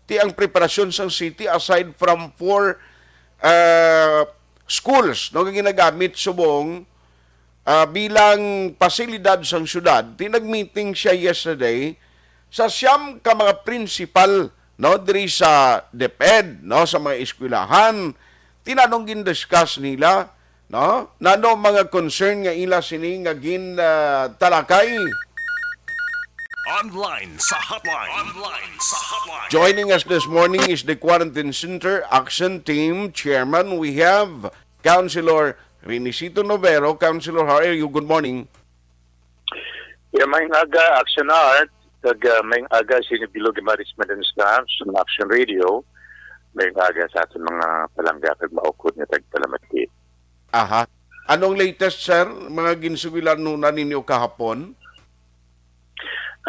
ti ang preparasyon sa city aside from 4 schools no nga ginagamit subong bilang pasilidad sang syudad. Tinag-meeting siya yesterday sa siyam ka mga principal no diri sa DepEd no sa mga eskwelahan. Tinanong gin-discuss nila no nano mga concern nga ila sini nga gin talakay. Online sa Hotline. Online sa Hotline. Joining us this morning is the Quarantine Center Aksyon Team Chairman. We have Councilor Renecito Novero. Councilor, how are you? Good morning. May aga Aksyon Art, may aga sinibilog management and staff sa Aksyon Radio, may aga sa ating mga palangga at maukod na tagpalamati. Aha. Anong latest, sir? Mga ginsugilan nuna ninyo kahapon?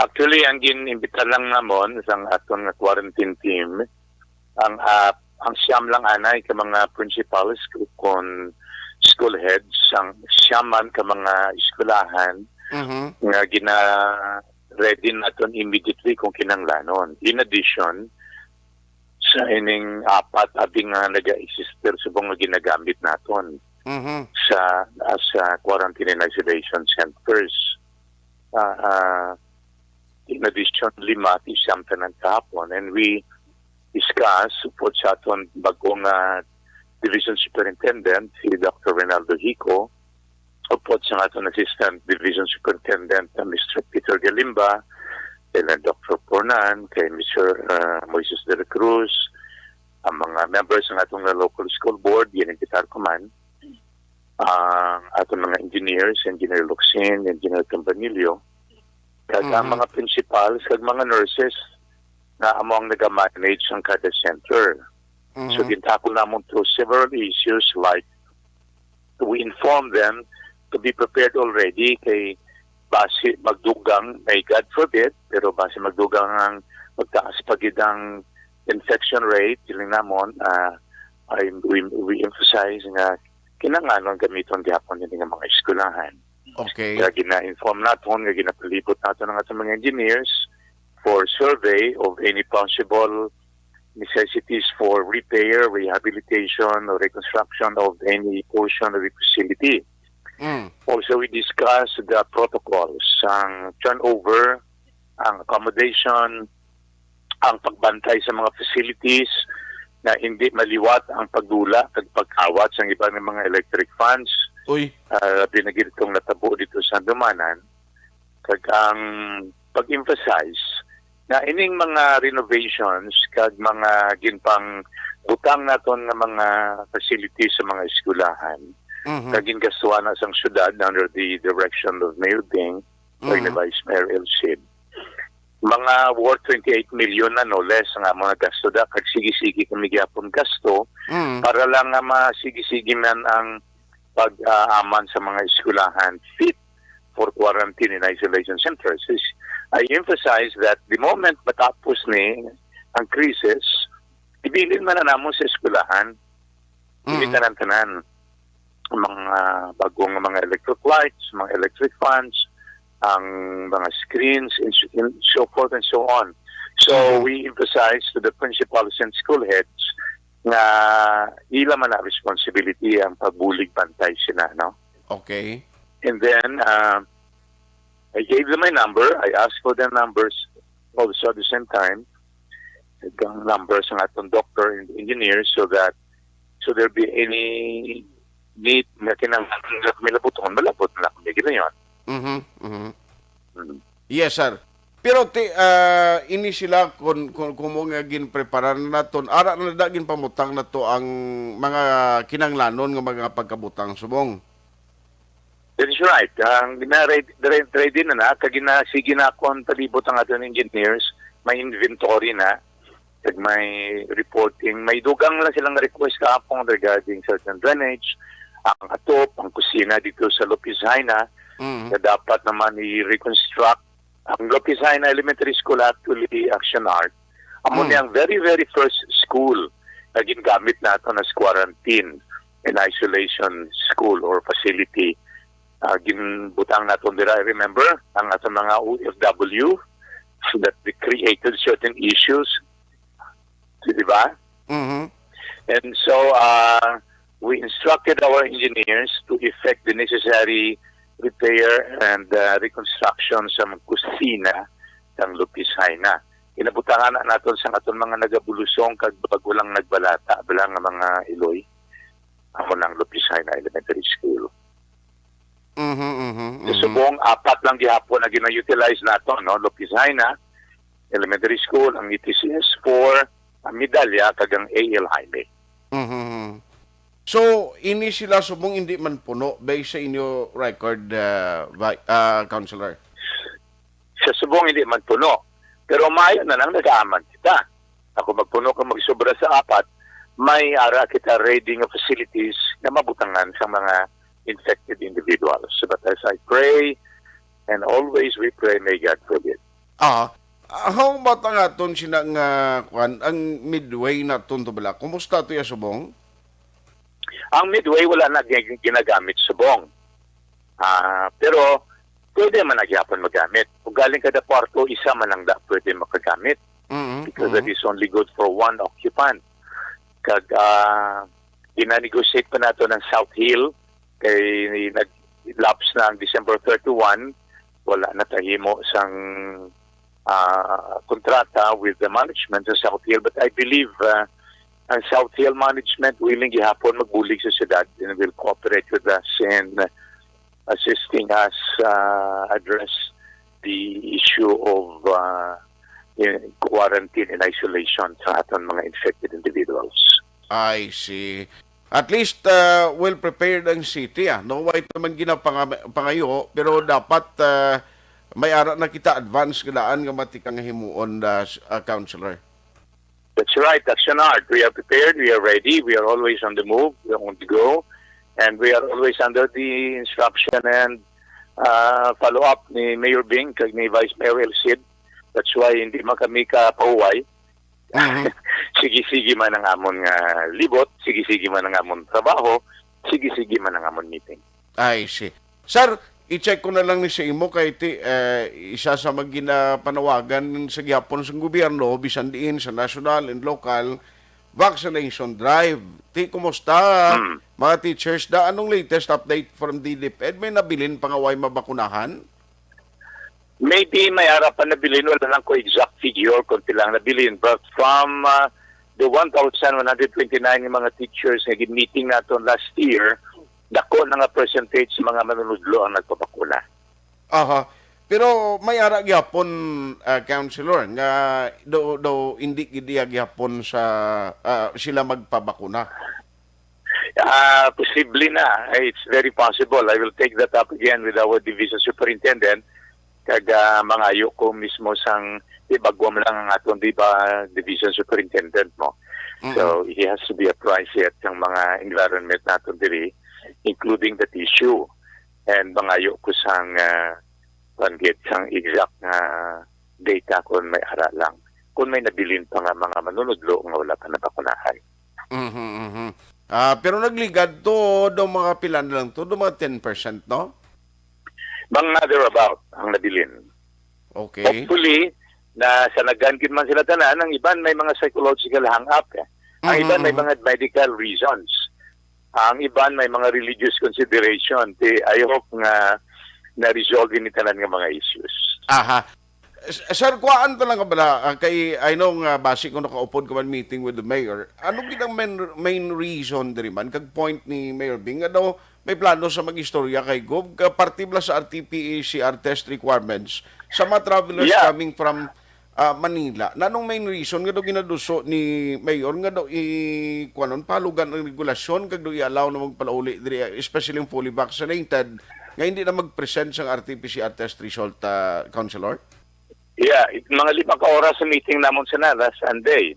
Actually, ang ginimbita lang namon sa atong quarantine team, ang siyam lang anay ka mga principals kung school heads, ang siyaman ka mga eskwelahan, nga gina-ready natin immediately kung kinanglanon. In addition, sa ining apat abing nga nag-exister subong nga ginagamit natin as quarantine and isolation centers. In addition, 5 isang tanan kahapon, and we discuss support sa aton bagong Division Superintendent, si Dr. Ronaldo Hico, support sa aton Assistant Division Superintendent, Mr. Peter Galimba, kay Dr. Pornan, kay Mr. Moises de la Cruz, ang mga members ng atong local school board, ginimbitar ko man, ang atong mga engineers, Engineer Luxin, Engineer Campanillo, kag ang mga principals, kag mga nurses na among nag-manage ang kada center. So, gintakol namon through several issues like we inform them to be prepared already kay base magdugang, may God forbid, pero base magdugang ang magtaas pagid ang infection rate, ilang namon, we emphasize nga kinanganon gamiton gihapon din ng mga eskwelahan. Okay. Kaya gina-inform natin, nga ginapalibot natin ng ating mga engineers for survey of any possible necessities for repair, rehabilitation, or reconstruction of any portion of the facility. Also, we discussed the protocols, ang turnover, ang accommodation, ang pagbantay sa mga facilities na hindi maliwat ang pagdula at pag-awat sa iba ng mga electric fans. Binagid kong natabo dito sa Dumanan, kag ang pag-emphasize na ining mga renovations kag mga ginpang butang naton nga mga facilities sa mga eskwelahan, kag gingastuhan na sang syudad under the direction of Mayor Ding or the Vice Mayor Elcid. Mga worth 28 million na no less nga mga gasto da, kag sige-sige kami gyapon gasto para lang nga masige-sige man ang pag-aman sa mga eskwelahan fit for quarantine and isolation centers. I emphasize that the moment matapos ni ang crisis, ibilin man na namon sa eskwelahan, hindi tanan-tanan mga bagong mga electric lights, mga electric fans, ang mga screens, and so forth and so on. So we emphasize to the principals and school heads nga ila man na responsibility ang pagbulig bantay sila, no? Okay. And then, I gave them my number. I asked for their numbers also at the same time. Ang numbers ng atong doctor and engineers so there be any need na kinanglan na kami labuton, malabot na kami ginayon. Yes, sir. Pero ini sila kung mo nga ginpreparan naton ara na dagin pamutang na to ang mga kinanglanon nga mga pagkabutang subong. That's right. Ang ready na kag ginasige na kon palibot ang aton engineers, may inventory na, kag may reporting, may dugang lang silang request kaapong regarding certain drainage, ang atop, ang kusina dito sa Lopez-Haina, na dapat naman i-reconstruct. Ang Lopez-Haina Elementary School actually, Aksyon Art, amo ang very, very first school na ginagamit natin as quarantine and isolation school or facility. Ginbutang natin dira, I remember, ang ating mga OFW that they created certain issues Di ba? Mhm. And so, we instructed our engineers to effect the necessary repair and reconstruction sa mga kusina ng Lupisay na. Inabutangan na natin sa aton mga nagabulusong kag bagulang nagbalata bilang nga mga Iloy amo ng Lupisay na Elementary School. Sa subong, 4 lang gihapon na gina-utilize nato, no? Lupisay na Elementary School, ang ETCS 4, ang medalya kag ang AL Highway. Mhm. So, ini sila subong hindi man puno based sa inyo record, Counselor. Sa subong hindi man puno. Pero mayo na lang nag-aaman kita. Ako magpuno ka magsobra sa 4, may ara kita raiding of facilities na mabutangan sa mga infected individuals. So, but as I pray, and always we pray, may God forbid. How about ang aton sina nga ang midway na to bala? Kumusta to ya subong? Ang midway wala na ginagamit subong. Pero pwede man nagyapon magamit. Kung galing kada kwarto, isa man lang pwede makagamit. Because that is only good for one occupant. Kag gina-negotiate pa nato ng South Hill kay nag-lapse na ang December 31, wala na tahimo sang kontrata with the management sa South Hill. But I believe ang South Hill management willing gihapon magbulig sa syudad and will cooperate with us in assisting us address the issue of quarantine and isolation sa aton mga infected individuals. I see. At least well prepared ang city. No white naman ginapangayo pero dapat may ara na kita advance gadaan nga matikang himuon Counselor. That's right, Aksyon. We are prepared, we are ready, we are always on the move, we are on the go, and we are always under the instruction and follow-up ni Mayor Bing kag ni Vice Mayor Elcid. That's why hindi man kami kapahuway. Sige-sige man ang amon nga libot, sige-sige man ang amon trabaho, sige-sige man ang amon meeting. I see. Sir, i-check ko na lang ni sa imo kay isa sa panawagan sa gihapon sa gobyerno bisan diin sa national and local vaccination drive. Kumusta mga teachers da anong latest update from the DepEd? May nabilin pangaway mabakunahan? Maybe may harapan nabilin, wala lang ko exact figure kung lang nabilin, but from the 1,129 yung mga teachers na meeting natin last year, dako na nga percentage mga manunudlo ang nagpapakula. Pero may ara gyapon Counselor nga do hindi gid gyapon sa sila magpabakuna. Posible na. It's very possible. I will take that up again with our division superintendent kag mangayo ko mismo sang bagwam lang ang aton division superintendent mo. So he has to be apprised at ng mga environment naton diri, including that issue, and mangayo ko sang sang exact na data kung may ara lang, kung may nabilin pa nga mga manunudlo nga wala pa nabakunahan. Pero nagligad to do mga pilan lang to, do mga 10%, no? Mga thereabout ang nabilin. Okay. Hopefully na sa nagangkin man sila tanan, ang iban may mga psychological hang-up. Ang iban may mga medical reasons. Ang iban may mga religious consideration. I hope nga na-resolve ni tanan nga mga issues. Sir, kuhaan to lang ka bala, kay I know nga basic ko nakaupod ka man meeting with the mayor. Ano ginang main reason diri man kag point ni Mayor Bing nga daw may plano sa mag-istorya kay Gov partibla sa RT-PCR test requirements sa mga travelers coming from Manila. Nanong main reason nga daw ginaduso ni Mayor nga daw kuanon palugan ang regulasyon kag daw i-allow na magpalauli diri especially yung fully vaccinated nga hindi na mag-present sa RT-PCR test result, Counselor? Yeah, mga 5 oras sa meeting namon sa last Sunday.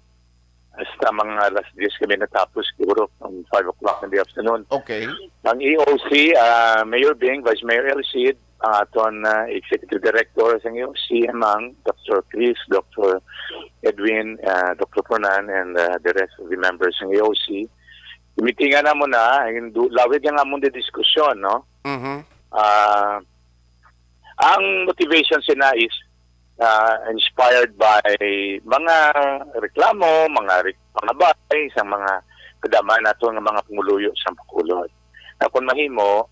Hasta mga last 10 kami natapos siguro from 5 o'clock in the afternoon. Okay. Ang EOC, Mayor Bing, Vice Mayor Elcid, ang aton Executive Director sa EOC, among Dr. Chris, Dr. Edwin, Dr. Fernan, and the rest of the members ng EOC. Meetingan na mo na, lawig nga mo na diskusyon, no? Ang motivation sina is inspired by mga reklamo, mga bay sa mga kadama nato nga mga panguluyo sa Bacolod. Kung mahimo,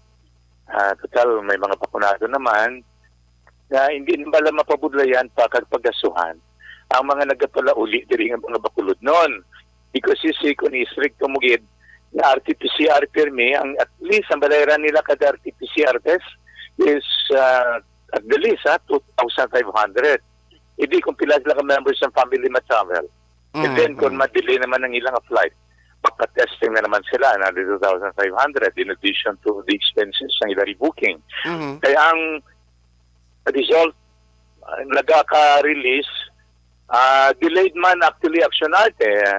total may mga bakunado naman na hindi nabala mapabudlayan pa kag pagasuhan ang mga nagapala uli diri nga mga Bacolod noon. Because you see, kung i-strict kumugid na RT-PCR permi, ang at least ang bayaran nila kada RT-PCR test is at the least 2,500. Hindi kung pila sila ka members ng family ma-travel. And then kung ma-delay naman ang ilang flight, magpa-testing na naman sila na 2,500 in addition to the expenses ng ilang rebooking. Kaya ang result, nagaka-release, delayed man actually Aksyon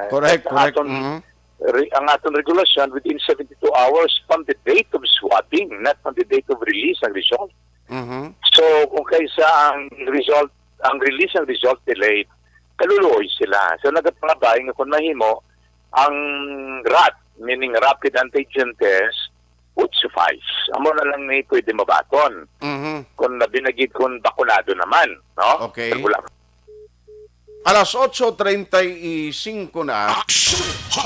Correct. Ang atong regulation within 72 hours from the date of swabbing, not from the date of release ng result. So, kung kaysa ang release ng result delayed, kaluluoy sila. So, nagapangabay nga kung mahimo, ang RAT, meaning Rapid Antigen Test, would suffice. Amo na lang ni pwede mabaton. Kung nabinagid kung bakunado naman. No? Okay. Wala. Alas 8:35 na.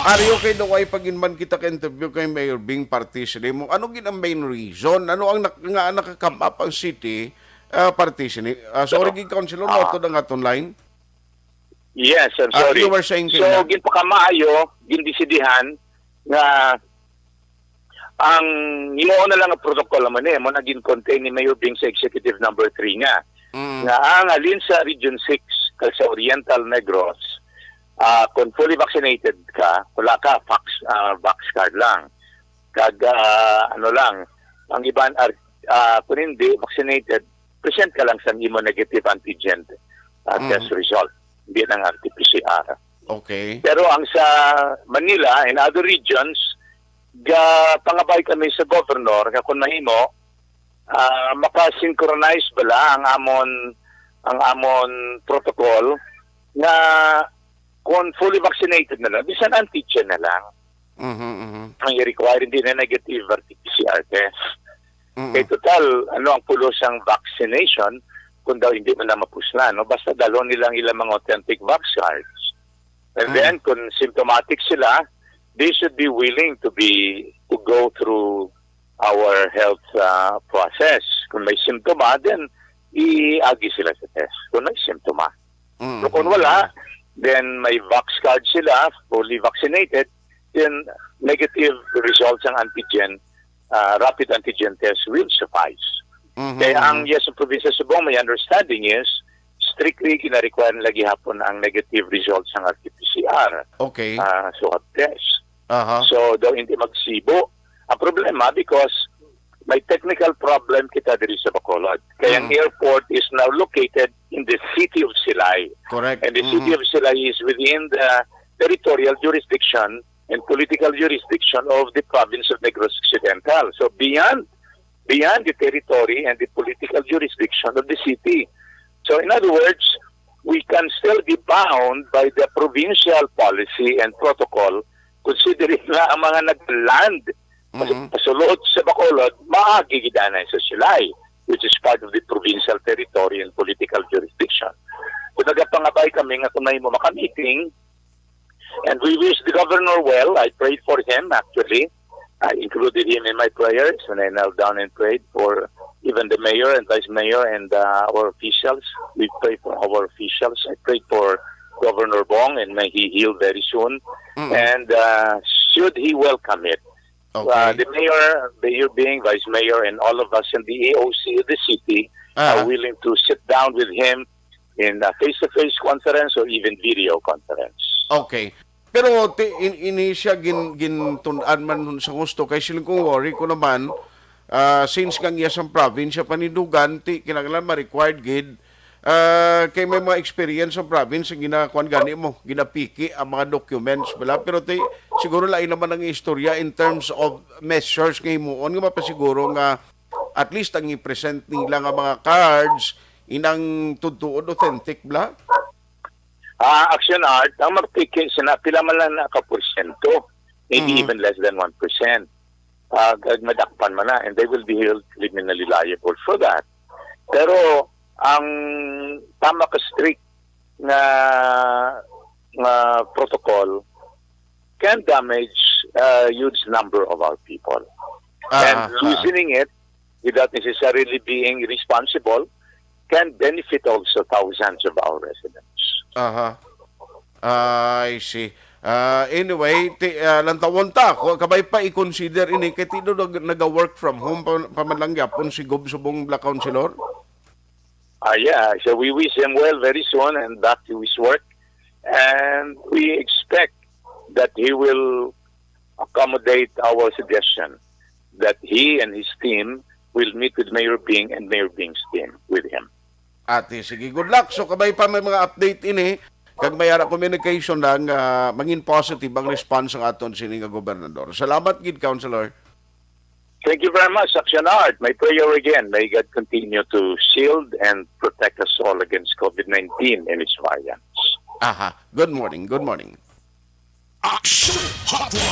Ariyo kay daway paginman kita ka interview kay Mayor Bing partition mo. Ano gin ang main reason? Ano ang nakakam up ang city partition? Sorry gid councilor no to nga online. Yes, I'm sorry. You were saying so, ginpakamaayo, gindisidihan nga ang imo na lang ang protocol man mo naging contain ni Mayor Bing sa executive number 3 nga. Nga ang alin sa Region 6 sa Oriental Negros, kung fully vaccinated ka, wala ka, vax card lang. Kag, ang iban, kung hindi vaccinated, present ka lang sa imo negative antigen test result, hindi ng RT-PCR. Okay. Pero ang sa Manila and other regions, pangabay kami sa governor, kung mahimo, makasynchronize bala ang amon protocol na kung fully vaccinated na lang, bisan antigen na lang. Ang i-require hindi na negative RT-PCR test. Kaya total, ang pulos ang vaccination kung daw hindi man na mapusla, no? Basta dalon nilang ilang mga authentic vax cards. And then, kung symptomatic sila, they should be willing to go through our health process. Kung may symptoma, then i-agi sila sa test kung may symptoma. So kung wala, then may vax card sila, fully vaccinated, then negative results ng antigen, rapid antigen test will suffice. Kaya ang sa probinsya Subong, my understanding is, strictly kina-require nila gihapon ang negative results ng RT-PCR. Okay. Swab test. So, daw hindi magsibo. Ang problema, because may technical problem kita diri sa Bacolod. Kaya ang airport is now located in the city of Silay. Correct. And the city of Silay is within the territorial jurisdiction and political jurisdiction of the province of Negros Occidental. So beyond the territory and the political jurisdiction of the city. So in other words, we can still be bound by the provincial policy and protocol considering na ang mga nag-land pasulod sa Bacolod, maagigidanan sa Silay, which is part of the provincial territory and political jurisdiction. So nagapangabay kami nga kung may mo maka-meeting, and we wish the governor well. I prayed for him actually. I included him in my prayers when I knelt down and prayed for even the mayor and vice mayor and our officials. We prayed for our officials. I prayed for Governor Bong and may he heal very soon. And should he welcome it, the mayor being vice mayor and all of us in the AOC of the city are willing to sit down with him in a face-to-face conference or even video conference. Okay. Pero ini siya gintunan man sa gusto kay silang kong worry ko naman since kang iyasang province panidugan kinahanglan ma-required gid kay may mga experience sa province ang ginakuan gani mo ginapiki ang mga documents bala pero siguro lain naman ang istorya in terms of measures kay muon nga mapasiguro nga at least ang i-present nila nga mga cards inang tutuod authentic bla. Aksyon Art, ang magpiki, pila man lang na ka-porsyento, maybe even less than 1%. Madakpan man na, and they will be held criminally liable for that. Pero, ang tama ka strict na protocol can damage a huge number of our people. And loosening it without necessarily being responsible can benefit also thousands of our residents. I see. Anyway, lantawon ta, kabay pa i-consider ini, kay tino nag-work from home pamalangyapon si Gob Subong Black Councilor? Yeah, so we wish him well very soon and back to his work. And we expect that he will accommodate our suggestion that he and his team will meet with Mayor Bing and Mayor Bing's team with him. Ate, sige, good luck. So, kabay pa may mga update ini, kag mayara communication lang, mangin positive ang response ng aton sining nga gobernador. Salamat, gid, Councilor. Thank you very much, Aksyon. My prayer again, may God continue to shield and protect us all against COVID-19 and its variants. Good morning, good morning. Aksyon Hotline.